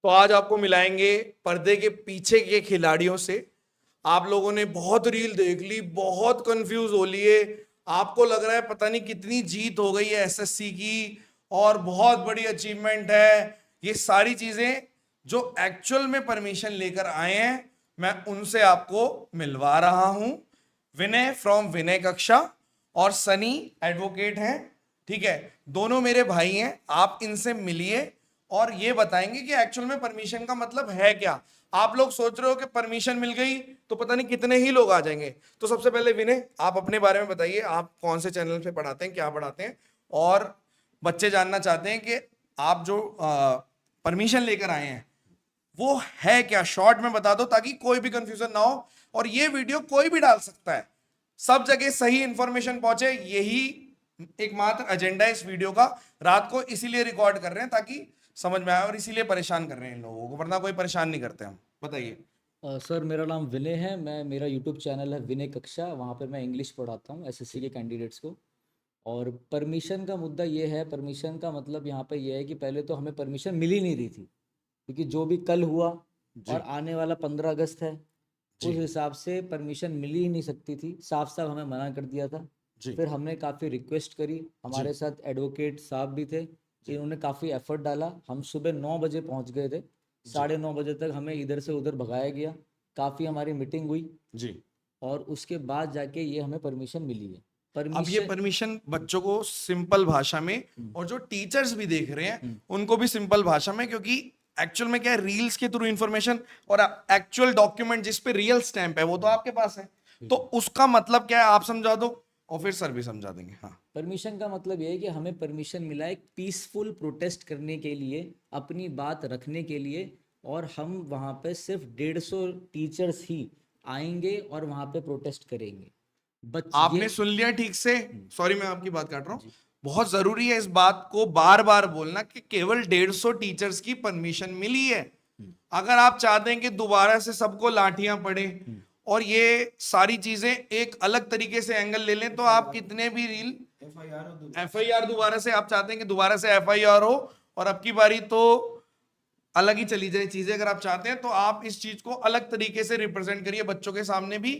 तो आज आपको मिलाएंगे पर्दे के पीछे के खिलाड़ियों से। आप लोगों ने बहुत रील देख ली, बहुत कंफ्यूज हो लिए, आपको लग रहा है पता नहीं कितनी जीत हो गई है एसएससी की और बहुत बड़ी अचीवमेंट है। ये सारी चीजें जो एक्चुअल में परमिशन लेकर आए हैं, मैं उनसे आपको मिलवा रहा हूं। विनय फ्रॉम विनय कक्षा और सनी एडवोकेट हैं, ठीक है, दोनों मेरे भाई हैं। आप इनसे मिलिए और ये बताएंगे कि एक्चुअल में परमिशन का मतलब है क्या। आप लोग सोच रहे हो कि परमिशन मिल गई तो पता नहीं कितने ही लोग आ जाएंगे। तो सबसे पहले विनय, आप अपने बारे में बताइए, आप कौन से चैनल पे पढ़ाते हैं, क्या पढ़ाते हैं, और बच्चे जानना चाहते हैं कि आप जो परमिशन लेकर आए हैं वो है क्या। शॉर्ट में बता दो ताकि कोई भी कंफ्यूजन ना हो। और ये वीडियो कोई भी डाल सकता है, सब जगह सही इंफॉर्मेशन पहुंचे, यही एकमात्र एजेंडा है इस वीडियो का। रात को इसीलिए रिकॉर्ड कर रहे हैं ताकि समझ में आए, और इसीलिए परेशान कर रहे हैं इन लोगों को, वरना कोई परेशान नहीं करते हम। बताइए। सर मेरा नाम विनय है। मेरा यूट्यूब चैनल है विनय कक्षा। वहाँ पर मैं इंग्लिश पढ़ाता हूँ एसएससी के कैंडिडेट्स को। और परमिशन का मुद्दा ये है, परमिशन का मतलब यहाँ पे ये है कि पहले तो हमें परमिशन मिल ही नहीं रही थी, क्योंकि जो भी कल हुआ और आने वाला 15 अगस्त है, उस हिसाब से परमिशन मिल ही नहीं सकती थी। साफ साफ हमें मना कर दिया था। फिर हमने काफ़ी रिक्वेस्ट करी, हमारे साथ एडवोकेट साहब भी थे, इन्होंने काफ़ी एफर्ट डाला। हम सुबह 9 बजे पहुँच गए थे, 9:30 बजे तक हमें इधर से उधर भगाया गया, काफ़ी हमारी मीटिंग हुई जी। और उसके बाद जाके ये हमें परमिशन मिली है। अब ये परमिशन बच्चों को सिंपल भाषा में, और जो टीचर्स भी देख रहे हैं उनको भी सिंपल भाषा में, क्योंकि एक्चुअल में क्या है, रील्स के थ्रू इंफॉर्मेशन और एक्चुअल डॉक्यूमेंट जिस पे रियल स्टैंप है वो तो आपके पास है, तो उसका मतलब क्या है आप समझा दो और फिर सर भी समझा देंगे। हाँ, परमिशन का मतलब ये है कि हमें परमिशन मिला है पीसफुल प्रोटेस्ट करने के लिए, अपनी बात रखने के लिए। और हम वहाँ पे सिर्फ 150 टीचर्स ही आएंगे और वहाँ पे प्रोटेस्ट करेंगे। आपने सुन लिया ठीक से। सॉरी मैं आपकी बात काट रहा हूँ, बहुत जरूरी है इस बात को बार बार बोलना कि केवल 150 टीचर्स की परमिशन मिली है। अगर आप चाहते हैं कि दोबारा से सबको लाठियां पड़े और ये सारी चीजें एक अलग तरीके से एंगल ले लें, तो आप कितने भी रील एफआईआर दोबारा से, आप चाहते हैं कि दोबारा से एफआईआर हो और अब की बारी तो अलग ही चली जाए चीजें, अगर आप चाहते हैं तो आप इस चीज को अलग तरीके से रिप्रेजेंट करिए बच्चों के सामने भी,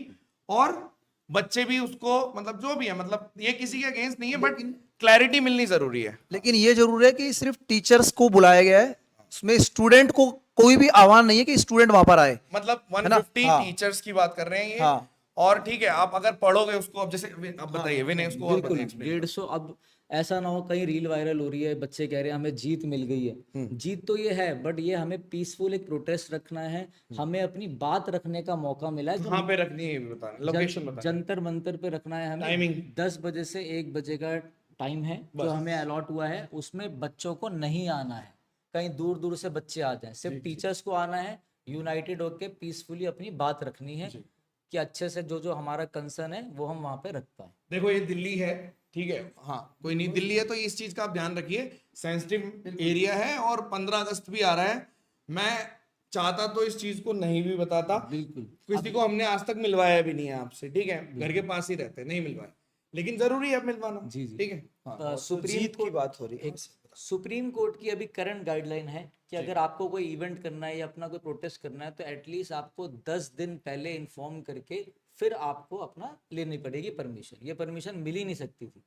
और बच्चे भी उसको, मतलब जो भी है, मतलब ये किसी के अगेंस्ट नहीं है, बट क्लैरिटी मिलनी जरूरी है। लेकिन ये जरूर है कि सिर्फ टीचर्स को बुलाया गया है, उसमें स्टूडेंट को कोई भी आह्वान नहीं है कि स्टूडेंट वहां पर आए। मतलब है ना? 150 हाँ। टीचर्स की बात कर रहे हैं ये। हाँ। और ठीक है, आप अगर पढ़ोगे उसको, अब जैसे अब बताइए विनय, उसको और बिल्कुल बताइए, explain करो। 150। अब ऐसा ना हो कहीं रील वायरल हो रही है, बच्चे कह रहे हैं हमें जीत मिल गई है। जीत तो ये है, बट ये हमें पीसफुल एक प्रोटेस्ट रखना है, हमें अपनी बात रखने का मौका मिला है। कहाँ पे रखनी है ये भी बताना, लोकेशन बताना, जंतर मंतर पे रखना है हमें। टाइमिंग 10 बजे से 1 बजे का टाइम है जो हमें अलॉट हुआ है। उसमें बच्चों को नहीं आना है, कहीं दूर दूर से बच्चे आ जाएं, सिर्फ टीचर्स को आना है, यूनाइटेड होके पीसफुली अपनी बात रखनी है कि अच्छे से जो जो हमारा कंसर्न है वो हम वहाँ पे रख पाए। देखो ये दिल्ली है, ठीक है, हाँ कोई नहीं, दिल्ली है तो इस चीज का आप ध्यान रखिए, सेंसिटिव एरिया है और 15 अगस्त भी आ रहा है। मैं चाहता तो इस चीज को नहीं भी बताता, बिल्कुल। किसी को हमने आज तक मिलवाया भी नहीं है आपसे, ठीक है, घर के पास ही रहते, नहीं मिलवाया, लेकिन जरूरी है अब मिलवाना। जी जी। ठीक है। सुप्रीम की बात हो रही है। सुप्रीम कोर्ट की अभी करंट गाइडलाइन है कि अगर आपको कोई इवेंट करना है या अपना कोई प्रोटेस्ट करना है तो एटलीस्ट आपको 10 दिन पहले इन्फॉर्म करके फिर आपको अपना लेनी पड़ेगी परमिशन। ये परमिशन मिल ही नहीं सकती थी।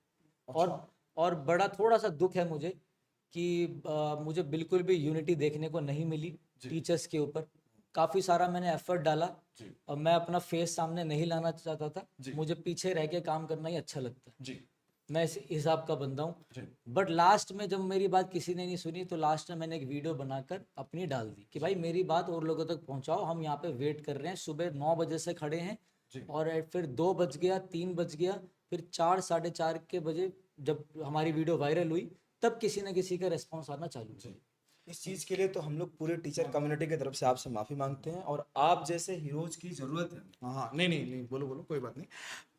और बड़ा थोड़ा सा दुख है मुझे कि मुझे बिल्कुल भी यूनिटी देखने को नहीं मिली टीचर्स के ऊपर। काफ़ी सारा मैंने एफर्ट डाला और मैं अपना फेस सामने नहीं लाना चाहता था, मुझे पीछे रह के काम करना ही अच्छा लगता है, मैं इस हिसाब का बंदा हूँ। बट लास्ट में जब मेरी बात किसी ने नहीं सुनी तो लास्ट में मैंने एक वीडियो बनाकर अपनी डाल दी कि भाई मेरी बात और लोगों तक पहुँचाओ, हम यहाँ पे वेट कर रहे हैं, सुबह 9 बजे से खड़े हैं। और फिर 2 बज गया, 3 बज गया, फिर 4, 4:30 के बजे जब हमारी वीडियो वायरल हुई तब किसी न किसी का रेस्पॉन्स आना चालू हुआ। इस चीज़ के लिए तो हम लोग पूरे टीचर कम्युनिटी की तरफ से आपसे माफ़ी मांगते हैं और आप जैसे हीरोज की ज़रूरत है। हाँ हाँ, नहीं नहीं नहीं, बोलो बोलो, कोई बात नहीं।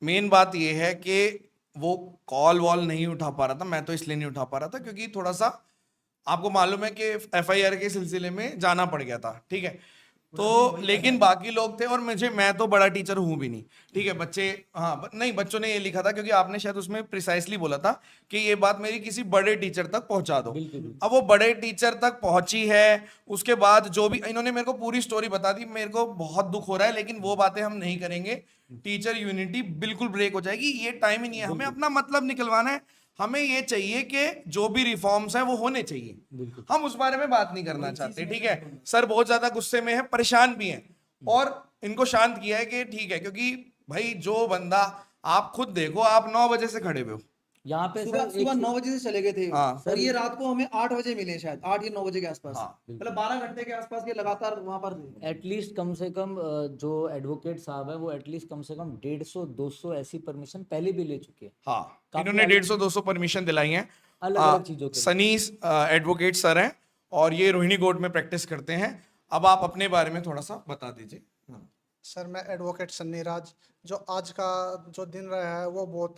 मेन बात ये है कि वो कॉल वॉल नहीं उठा पा रहा था, मैं तो इसलिए नहीं उठा पा रहा था क्योंकि थोड़ा सा आपको मालूम है कि एफआईआर के सिलसिले में जाना पड़ गया था, ठीक है। तो लेकिन बाकी लोग थे, और मैं तो बड़ा टीचर हूं भी नहीं, ठीक है। बच्चे, हाँ नहीं, बच्चों ने ये लिखा था क्योंकि आपने शायद उसमें प्रिसाइसली बोला था कि ये बात मेरी किसी बड़े टीचर तक पहुंचा दो। अब वो बड़े टीचर तक पहुंची है, उसके बाद जो भी इन्होंने मेरे को पूरी स्टोरी बता दी, मेरे को बहुत दुख हो रहा है, लेकिन वो बातें हम नहीं करेंगे। टीचर यूनिटी बिल्कुल ब्रेक हो जाएगी, ये टाइम ही नहीं है। हमें अपना मतलब निकलवाना है, हमें ये चाहिए कि जो भी रिफॉर्म्स हैं वो होने चाहिए, हम उस बारे में बात नहीं करना चाहते, ठीक है। सर बहुत ज्यादा गुस्से में है, परेशान भी हैं, और इनको शांत किया है कि ठीक है, क्योंकि भाई जो बंदा, आप खुद देखो, आप 9 बजे से खड़े हुए हो, यहाँ पे सुबह सर सुबह 9 बजे से चले गए थे हाँ। और ये रात को हमें 8 बजे मिले, शायद 8 या 9 बजे के आसपास। हाँ, मतलब 12 घंटे के आसपास ये लगातार वहां पर थे। एटलीस्ट कम से कम जो एडवोकेट साहब है वो एटलीस्ट कम से कम 150-200 ऐसी परमिशन पहले भी ले चुके हैं हाँ, काफी इन्होंने अलग- 150-200 परमिशन दिलाई हैं। अलग-अलग चीजों के लिए। सनी एडवोकेट सर हैं, और ये रोहिणी कोर्ट में प्रैक्टिस करते हैं। अब आप अपने बारे में थोड़ा सा बता दीजिए। सर मैं एडवोकेट सन्नी राज, जो आज का जो दिन रहा है वो बहुत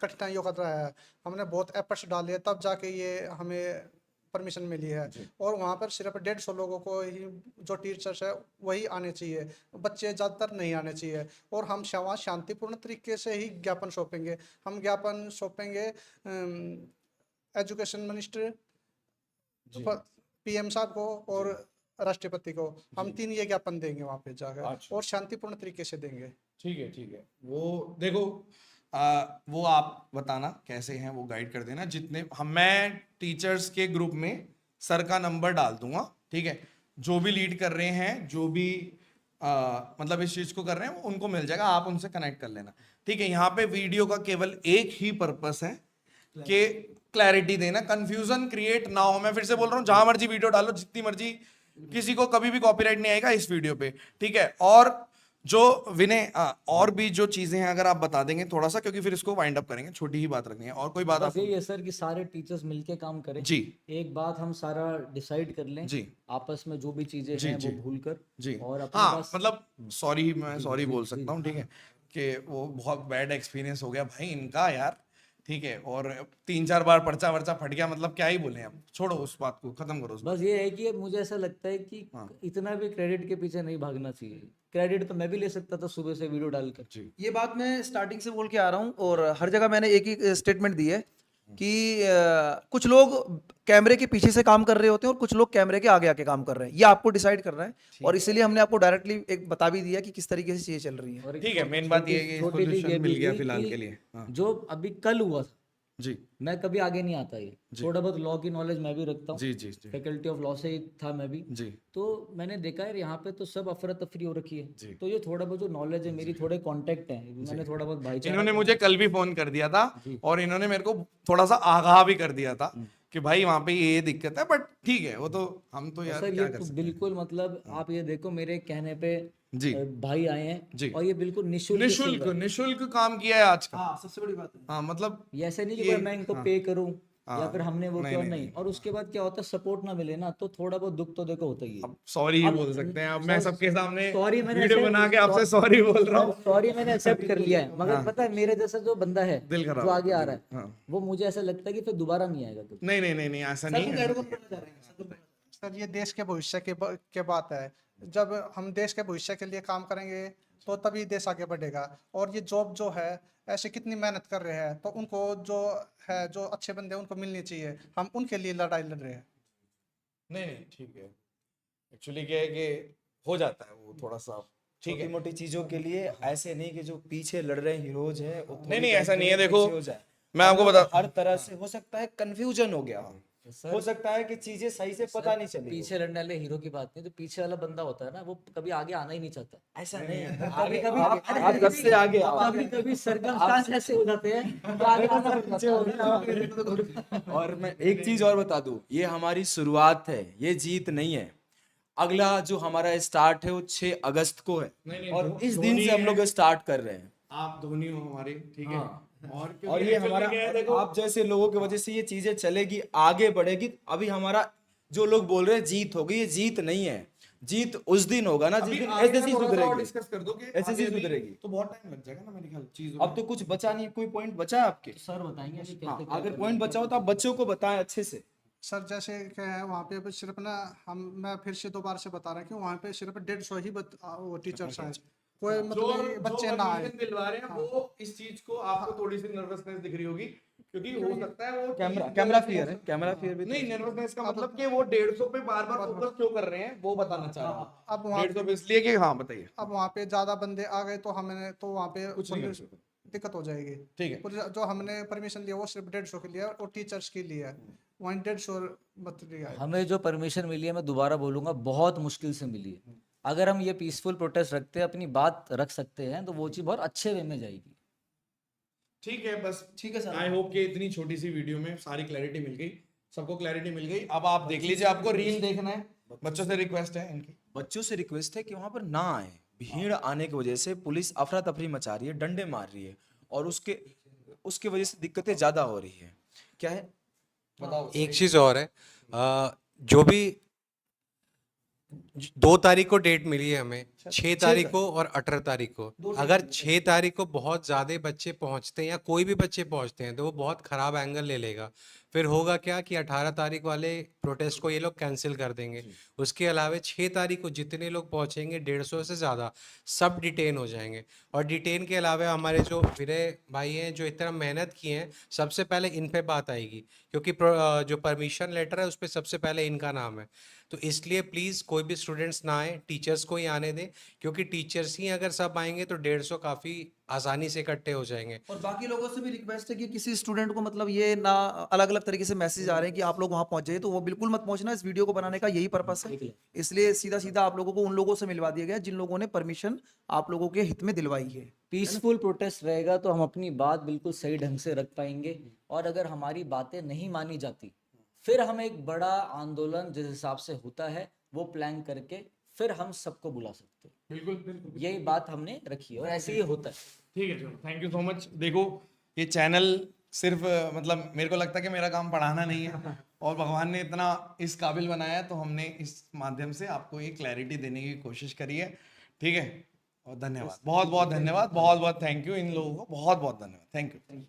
कठिनाइयों का रहा है। हमने बहुत एफर्ट्स डाले तब जाके ये हमें परमिशन मिली है, और वहाँ पर सिर्फ 150 लोगों को ही जो टीचर्स है वही आने चाहिए, बच्चे ज़्यादातर नहीं आने चाहिए। और हम वहाँ शांतिपूर्ण तरीके से ही ज्ञापन सौंपेंगे। हम ज्ञापन सौंपेंगे एजुकेशन मिनिस्टर, पीएम साहब को और राष्ट्रपति को। हम 3 ये ज्ञापन देंगे वहाँ पे जाकर, और शांतिपूर्ण तरीके से देंगे। ठीक है, ठीक है। वो देखो, वो आप बताना कैसे हैं, वो गाइड कर देना। मैं टीचर्स के ग्रुप में सर का नंबर डाल दूंगा, ठीक है। जो भी लीड कर रहे हैं, जो भी मतलब इस चीज को कर रहे हैं, वो उनको मिल जाएगा, आप उनसे कनेक्ट कर लेना, ठीक है। यहाँ पे वीडियो का केवल एक ही पर्पस है कि क्लैरिटी देना, कंफ्यूजन क्रिएट ना हो। मैं फिर से बोल रहा हूँ, जहां मर्जी वीडियो डालो, जितनी मर्जी, किसी को कभी भी कॉपीराइट नहीं आएगा इस वीडियो पे, ठीक है। और जो विनय, और भी जो चीजें हैं अगर आप बता देंगे थोड़ा सा, क्योंकि फिर इसको वाइंड अप करेंगे, छोटी ही बात रखनी है। और कोई बात बस आप? यही है सर कि सारे टीचर्स मिलके काम करें। जी एक बात हम सारा डिसाइड कर लें जी आपस में, जो भी चीजें जी, हैं जी, वो भूल कर, जी। और अपने हाँ, पास मतलब सॉरी, मैं सॉरी बोल सकता हूँ, ठीक है, कि वो बहुत बैड एक्सपीरियंस हो गया भाई इनका यार, ठीक है। और 3-4 बार पर्चा वर्चा फट गया, मतलब क्या ही बोले, अब छोड़ो उस बात को, खत्म करो उस बात बस ये है कि मुझे ऐसा लगता है कि इतना भी क्रेडिट के पीछे नहीं भागना चाहिए। क्रेडिट तो मैं भी ले सकता था सुबह से वीडियो डालकर। जी। ये बात मैं स्टार्टिंग से बोल के आ रहा हूँ, और हर जगह मैंने एक ही स्टेटमेंट दी है कि कुछ लोग कैमरे के पीछे से काम कर रहे होते हैं और कुछ लोग कैमरे के आगे आके काम कर रहे हैं। ये आपको डिसाइड करना है, और इसीलिए हमने आपको डायरेक्टली एक बता भी दिया कि किस तरीके से चीजें चल रही हैं। और एक ठीक है, मेन बात ये है कि छोटी सी solution ये मिल भी गया थी फिलहाल कि के लिए। हाँ। जो अभी कल हुआ था, जी मैं कभी आगे नहीं आता, ये थोड़ा बहुत लॉ की नॉलेज मैं भी रखता हूँ, जी जी जी फैकल्टी ऑफ लॉ से ही था मैं भी। जी तो मैंने देखा है यहाँ पे तो सब अफरा तफरी हो रखी जी। है, तो ये थोड़ा बहुत जो नॉलेज है मेरी, थोड़े कांटेक्ट हैं, मैंने थोड़ा बहुत भाईचारा, इन्होंने मुझे कल भी फोन कर दिया था, और इन्होंने मेरे को थोड़ा सा आगाह भी कर दिया था कि भाई वहां पे ये दिक्कत है, बट ठीक है, वो तो हम तो यार सर क्या ये कर तो सकते हैं। बिल्कुल मतलब आप ये देखो, मेरे कहने पे जी भाई आए हैं, जी। और ये बिल्कुल निःशुल्क निशुल्क निशुल्क काम किया है आज का। हाँ, सबसे बड़ी बात है। हाँ, मतलब ये ऐसे नहीं कि ये- भाई मैं इनको पे करूं या हाँ, फिर हमने वो नहीं, किया, नहीं, नहीं। और उसके बाद क्या होता है, सपोर्ट ना मिले ना तो थोड़ा बहुत दुख तो देखो होता ही है। अब सॉरी ही अब बोल सकते हैं। अब मैं सबके सामने सॉरी मैंने वीडियो accept- बना के आपसे सॉरी बोल रहा हूँ। सॉरी मैंने एक्सेप्ट कर लिया है, मगर पता है मेरे जैसा जो बंदा है दिल खराब जो आगे आ रहा है, हाँ। वो मुझे ऐसा लगता है कि फिर दोबारा नहीं आएगा कभी। नहीं नहीं नहीं नहीं, ऐसा नहीं है। सर ये देश के भविष्य के बात है। जब हम देश के भविष्य के लिए काम करेंगे तो तभी देश आगे बढ़ेगा। और ये जॉब जो है, ऐसे कितनी मेहनत कर रहे हैं, तो उनको जो है, जो अच्छे बंदे हैं, उनको मिलनी चाहिए। हम उनके लिए लड़ाई लड़ रहे हैं। नहीं नहीं, ठीक है। एक्चुअली क्या है कि हो जाता है वो थोड़ा सा, ठीक छोटी है। मोटी चीजों के लिए ऐसे नहीं कि जो पीछे लड़ रहे हीरोज है वो थोड़ी नहीं, टाइम ऐसा के नहीं लिए है, देखो, पीछे हो जाए। मैं आपको बता, हर तरह से हो सकता है कंफ्यूजन हो गया हो, हो सकता है कि चीजें सही से पता नहीं चली हो। पीछे लड़ने वाले हीरो की बात नहीं, तो पीछे वाला बंदा होता है ना, वो कभी आगे आना ही नहीं चाहता। ऐसा नहीं है। कभी कभी आप कब से आगे आओ। कभी कभी सर्कमस्टांस ऐसे हो जाते हैं तो आगे आना पड़ जाता है। और मैं एक चीज और बता दूं, ये हमारी शुरुआत है, ये जीत नहीं है। अगला जो हमारा स्टार्ट है वो 6 अगस्त को है, और इस दिन से हम लोग स्टार्ट कर रहे हैं। आप धोनी हो हमारे, ठीक है। और ये हमारा, आप जैसे लोगों की वजह से ये चीजें चलेगी, आगे बढ़ेगी। अभी हमारा जो लोग बोल रहे हैं जीत होगी, ये जीत नहीं है। जीत उस दिन होगा ना जिस दिन एसएससी सुधरेगी। डिस्कस कर दो कि SSC आगे भी सुधरेगी। तो बहुत टाइम लग जाएगा ना मेरे ख्याल चीज। अब तो कुछ बचा नहीं, कोई पॉइंट बचा है आपके? सर बताएंगे अभी कैसे हाँ, अगर पॉइंट बचा हो तो आप बच्चों को बताएं अच्छे से। सर जैसे क्या है वहाँ पे सिर्फ ना मैं फिर से दोबारा से बता रहा हूँ कि वहाँ पे सिर्फ 150 ही वो टीचर्स आए, कोई मतलब ये बच्चे ना आए। परमिशन दिलवा रहे हैं वो इस चीज को आपको थोड़ी सी नर्वसनेस दिख रही होगी, क्योंकि हो सकता है वो कैमरा फियर है, कैमरा फियर भी नहीं, नर्वसनेस का मतलब कि वो 150 पे बार बार फोकस क्यों कर रहे हैं वो बताना चाह रहा हूँ। अब वहाँ 150 पे इसलिए कि हाँ बताइए। अब वहाँ पे ज्यादा बंदे आ गए तो हमने तो वहाँ पे दिक्कत हो जाएगी। ठीक है। और जो हमने परमिशन लिया वो सिर्फ 150 के लिए है और टीचर्स के लिए है, वहीं 150 मत लिया है। हमें जो परमिशन मिली है, मैं दोबारा बोलूंगा, बहुत मुश्किल से मिली है। अगर हम ये पीसफुल प्रोटेस्ट रखते हैं, अपनी बात रख सकते हैं, तो वो चीज़ बहुत अच्छे वे में जाएगी। ठीक है, बस ठीक है सर। आई होप कि इतनी छोटी सी वीडियो में सारी क्लैरिटी मिल गई, सबको क्लैरिटी मिल गई। अब आप देख लीजिए, आपको रील देखना है, बच्चों से रिक्वेस्ट है इनकी। बच्चों से रिक्वेस्ट है कि वहां पर ना आए। भीड़ आने की वजह से पुलिस अफरा तफरी मचा रही है, डंडे मार रही है, और उसके वजह से दिक्कतें ज्यादा हो रही है। क्या है, बताओ। एक चीज और है, जो भी 2 तारीख को डेट मिली है हमें, 6 तारीख को और 18 तारीख को। अगर 6 तारीख को बहुत ज्यादा बच्चे पहुंचते हैं या कोई भी बच्चे पहुंचते हैं तो वो बहुत खराब एंगल ले लेगा। फिर होगा क्या कि 18 तारीख वाले प्रोटेस्ट को ये लोग कैंसिल कर देंगे। उसके अलावा 6 तारीख को जितने लोग पहुंचेंगे 150 से ज़्यादा सब डिटेन हो जाएंगे। और डिटेन के अलावा हमारे जो विनय भाई हैं जो इतना मेहनत किए हैं, सबसे पहले इन पे बात आएगी, क्योंकि जो परमिशन लेटर है उस पर सबसे पहले इनका नाम है। तो इसलिए प्लीज़ कोई भी स्टूडेंट्स ना आए, टीचर्स को ही आने दें, क्योंकि टीचर्स ही अगर सब आएंगे तो 150 काफ़ी आसानी से इकट्ठे हो जाएंगे। और बाकी लोगों से भी रिक्वेस्ट है कि किसी स्टूडेंट को मतलब ये ना अलग अलग तरीके से मैसेज आ रहे हैं कि आप लोग वहां पहुंच जाइए, तो वो बिल्कुल मत पहुंचना। इस वीडियो को बनाने का यही पर्पस है, इसलिए सीधा सीधा आप लोगों को उन लोगों से मिलवा दिया गया जिन लोगों ने परमिशन आप लोगों के हित में दिलवाई है। पीसफुल प्रोटेस्ट रहेगा तो हम अपनी बात बिल्कुल सही ढंग से रख पाएंगे। और अगर हमारी बातें नहीं मानी जाती, फिर हम एक बड़ा आंदोलन जिस हिसाब से होता है वो प्लान करके फिर हम सबको बुला सकते हैं। बिल्कुल बिल्कुल, यही बात हमने रखी है और ऐसे ही होता है। ठीक है, चलो, थैंक यू सो मच। देखो, ये चैनल सिर्फ मतलब मेरे को लगता है कि मेरा काम पढ़ाना नहीं है, और भगवान ने इतना इस काबिल बनाया है, तो हमने इस माध्यम से आपको ये क्लैरिटी देने की कोशिश करी है। ठीक है, और धन्यवाद, बहुत बहुत धन्यवाद, बहुत बहुत थैंक यू इन लोगों को, बहुत बहुत धन्यवाद, थैंक यू।